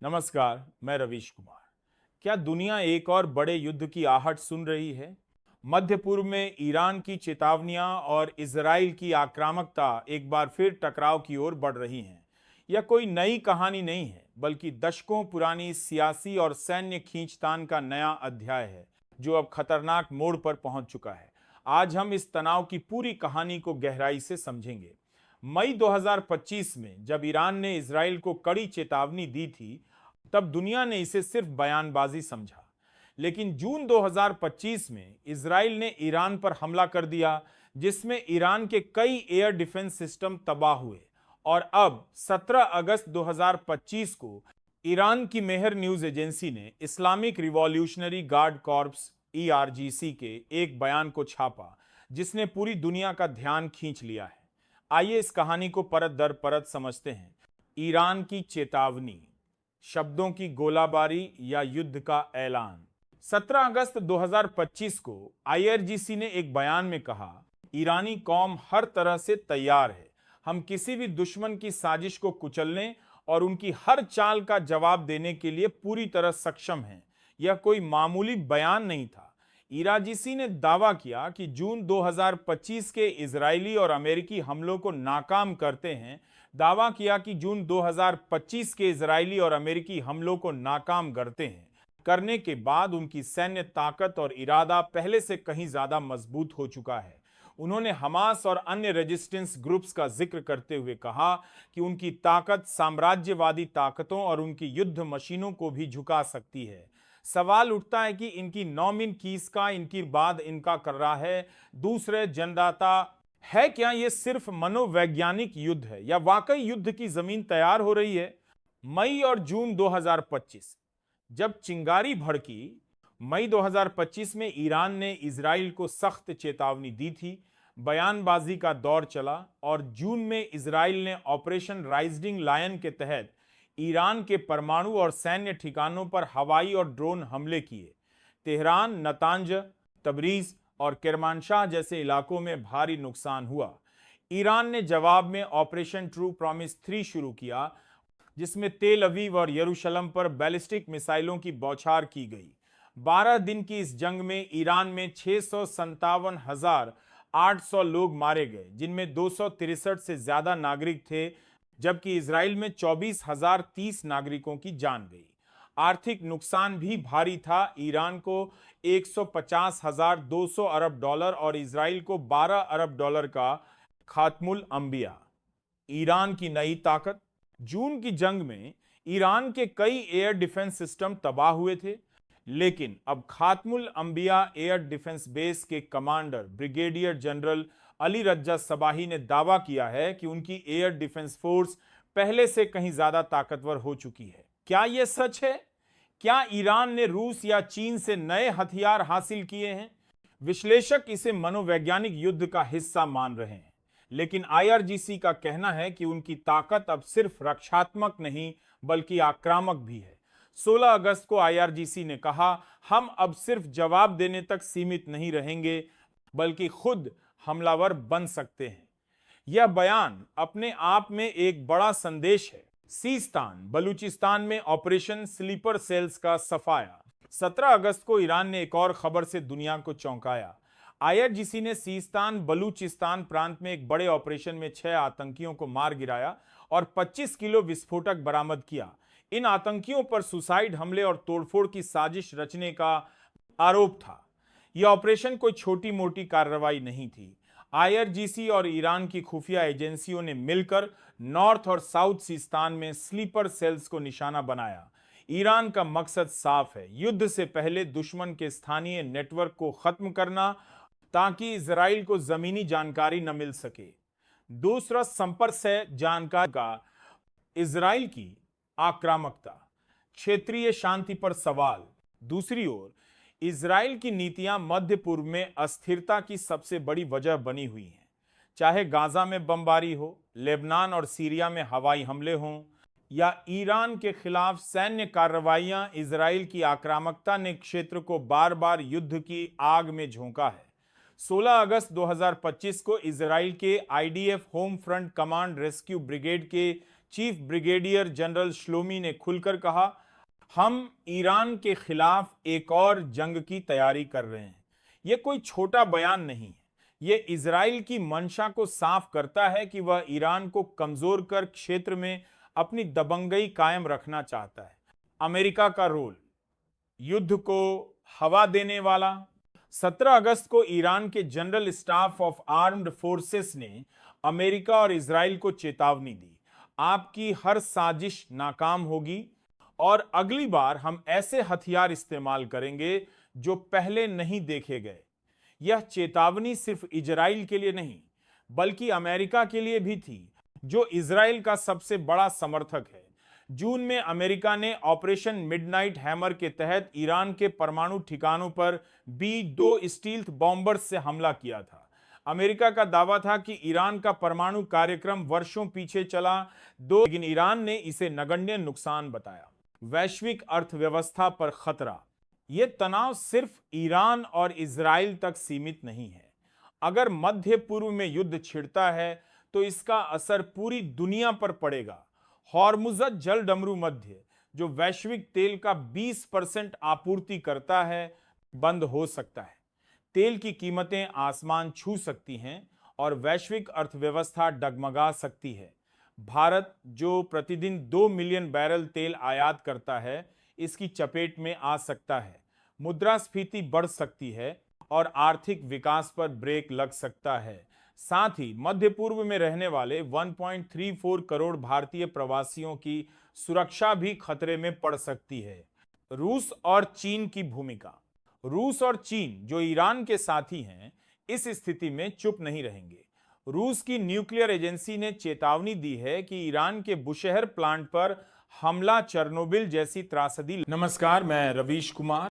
नमस्कार, मैं रवीश कुमार। क्या दुनिया एक और बड़े युद्ध की आहट सुन रही है? मध्य पूर्व में ईरान की चेतावनियां और इजराइल की आक्रामकता एक बार फिर टकराव की ओर बढ़ रही हैं। यह कोई नई कहानी नहीं है, बल्कि दशकों पुरानी सियासी और सैन्य खींचतान का नया अध्याय है, जो अब खतरनाक मोड़ पर पहुंच चुका है। आज हम इस तनाव की पूरी कहानी को गहराई से समझेंगे। मई 2025 में जब ईरान ने इजराइल को कड़ी चेतावनी दी थी, तब दुनिया ने इसे सिर्फ बयानबाजी समझा। लेकिन जून 2025 में इजराइल ने ईरान पर हमला कर दिया, जिसमें ईरान के कई एयर डिफेंस सिस्टम तबाह हुए। और अब 17 अगस्त 2025 को ईरान की मेहर न्यूज एजेंसी ने इस्लामिक रिवॉल्यूशनरी गार्ड कॉर्प्स ईआरजीसी के एक बयान को छापा, जिसने पूरी दुनिया का ध्यान खींच लिया है। आइए इस कहानी को परत दर परत समझते हैं। ईरान की चेतावनी, शब्दों की गोलाबारी या युद्ध का ऐलान। 17 अगस्त 2025 को आईआरजीसी ने एक बयान में कहा, ईरानी कौम हर तरह से तैयार है। हम किसी भी दुश्मन की साजिश को कुचलने और उनकी हर चाल का जवाब देने के लिए पूरी तरह सक्षम हैं। यह कोई मामूली बयान नहीं था। ईराजीसी ने दावा किया कि जून 2025 के इजरायली और अमेरिकी हमलों को नाकाम करते हैं। दावा किया कि जून 2025 के इजरायली और अमेरिकी हमलों को नाकाम करने के बाद उनकी सैन्य ताकत और इरादा पहले से कहीं ज्यादा मजबूत हो चुका है। उन्होंने हमास और अन्य रेजिस्टेंस ग्रुप्स का जिक्र करते हुए कहा कि उनकी ताकत साम्राज्यवादी ताकतों और उनकी युद्ध मशीनों को भी झुका सकती है। सवाल उठता है कि इनकी नौमिन कीस का इनकी बाद इनका कर रहा है दूसरे जन्मदाता है। क्या यह सिर्फ मनोवैज्ञानिक युद्ध है या वाकई युद्ध की जमीन तैयार हो रही है? मई और जून 2025 जब चिंगारी भड़की। मई 2025 में ईरान ने इजराइल को सख्त चेतावनी दी थी, बयानबाजी का दौर चला और जून में इजराइल ने ऑपरेशन राइजिंग लायन के तहत ईरान के परमाणु और सैन्य ठिकानों पर हवाई और ड्रोन हमले किए। तेहरान, नतांज, तबरीज और किरमानशाह जैसे इलाकों में भारी नुकसान हुआ। ईरान ने जवाब में ऑपरेशन ट्रू प्रॉमिस 3 शुरू किया, जिसमें तेल अवीव और यरूशलेम पर बैलिस्टिक मिसाइलों की बौछार की गई। 12 दिन की इस जंग में ईरान में 657,800 लोग मारे गए, जिनमें 263 से ज्यादा नागरिक थे, जबकि इजराइल में 24,030 नागरिकों की जान गई। आर्थिक नुकसान भी भारी था। ईरान को 150,200 अरब डॉलर और इजराइल को 12 अरब डॉलर का खात्मुल अंबिया। ईरान की नई ताकत। जून की जंग में ईरान के कई एयर डिफेंस सिस्टम तबाह हुए थे, लेकिन अब खात्मुल अंबिया एयर डिफेंस बेस के कमांडर ब्रिगेडियर जनरल अली रज्जा सबाही ने दावा किया है कि उनकी एयर डिफेंस फोर्स पहले से कहीं ज्यादा ताकतवर हो चुकी है। क्या यह सच है? क्या ईरान ने रूस या चीन से नए हथियार हासिल किए हैं? विश्लेषक इसे मनोवैज्ञानिक युद्ध का हिस्सा मान रहे हैं, लेकिन आईआरजीसी का कहना है कि उनकी ताकत अब सिर्फ रक्षात्मक नहीं बल्कि आक्रामक भी है। 16 अगस्त को आईआरजीसी ने कहा, हम अब सिर्फ जवाब देने तक सीमित नहीं रहेंगे, बल्कि खुद हमलावर बन सकते हैं। यह बयान अपने आप में एक बड़ा संदेश है। सीस्तान बलूचिस्तान में ऑपरेशन स्लीपर सेल्स का सफाया। 17 अगस्त को ईरान ने एक और खबर से दुनिया को चौंकाया। आईआरजीसी ने सीस्तान बलूचिस्तान प्रांत में एक बड़े ऑपरेशन में 6 आतंकियों को मार गिराया और 25 किलो विस्फोटक बरामद किया। इन आतंकियों पर सुसाइड हमले और तोड़फोड़ की साजिश रचने का आरोप था। यह ऑपरेशन कोई छोटी मोटी कार्रवाई नहीं थी। आईआरजीसी और ईरान की खुफिया एजेंसियों ने मिलकर नॉर्थ और साउथ सिस्तान में स्लीपर सेल्स को निशाना बनाया। ईरान का मकसद साफ है, युद्ध से पहले दुश्मन के स्थानीय नेटवर्क को खत्म करना, ताकि इजराइल को जमीनी जानकारी न मिल सके। दूसरा, संपर्क से जानकारी का इजराइल की आक्रामकता, क्षेत्रीय शांति पर सवाल। दूसरी ओर इजराइल की नीतियां मध्य पूर्व में अस्थिरता की सबसे बड़ी वजह बनी हुई हैं। चाहे गाजा में बमबारी हो, लेबनान और सीरिया में हवाई हमले हों, या ईरान के खिलाफ सैन्य कार्रवाइयां, इजराइल की आक्रामकता ने क्षेत्र को बार बार युद्ध की आग में झोंका है। 16 अगस्त 2025 को इजराइल के IDF home front command rescue brigade के चीफ ब्रिगेडियर जनरल श्लोमी ने खुलकर कहा, हम ईरान के खिलाफ एक और जंग की तैयारी कर रहे हैं। यह कोई छोटा बयान नहीं है, यह इजराइल की मंशा को साफ करता है कि वह ईरान को कमजोर कर क्षेत्र में अपनी दबंगई कायम रखना चाहता है। अमेरिका का रोल, युद्ध को हवा देने वाला। 17 अगस्त को ईरान के general staff of armed forces ने अमेरिका और इजराइल को चेतावनी दी, आपकी हर साजिश नाकाम होगी और अगली बार हम ऐसे हथियार इस्तेमाल करेंगे जो पहले नहीं देखे गए। यह चेतावनी सिर्फ इजराइल के लिए नहीं बल्कि अमेरिका के लिए भी थी, जो इजराइल का सबसे बड़ा समर्थक है। जून में अमेरिका ने ऑपरेशन मिडनाइट हैमर के तहत ईरान के परमाणु ठिकानों पर B-2 स्टील्थ बॉम्बर्स से हमला किया था। अमेरिका का दावा था कि ईरान का परमाणु कार्यक्रम वर्षों पीछे चला, लेकिन ईरान ने इसे नगण्य नुकसान बताया। वैश्विक अर्थव्यवस्था पर खतरा। यह तनाव सिर्फ ईरान और इजराइल तक सीमित नहीं है। अगर मध्य पूर्व में युद्ध छिड़ता है तो इसका असर पूरी दुनिया पर पड़ेगा। हॉर्मुज़ जलडमरू मध्य, जो वैश्विक तेल का 20% आपूर्ति करता है, बंद हो सकता है। तेल की कीमतें आसमान छू सकती हैं और वैश्विक अर्थव्यवस्था डगमगा सकती है। भारत, जो प्रतिदिन 2 मिलियन बैरल तेल आयात करता है, इसकी चपेट में आ सकता है। मुद्रास्फीति बढ़ सकती है और आर्थिक विकास पर ब्रेक लग सकता है। साथ ही मध्य पूर्व में रहने वाले 1.34 करोड़ भारतीय प्रवासियों की सुरक्षा भी खतरे में पड़ सकती है। रूस और चीन की भूमिका। रूस और चीन, जो ईरान के साथी हैं, इस स्थिति में चुप नहीं रहेंगे। रूस की न्यूक्लियर एजेंसी ने चेतावनी दी है कि ईरान के बुशहर प्लांट पर हमला चेरनोबिल जैसी त्रासदी। नमस्कार, मैं रवीश कुमार।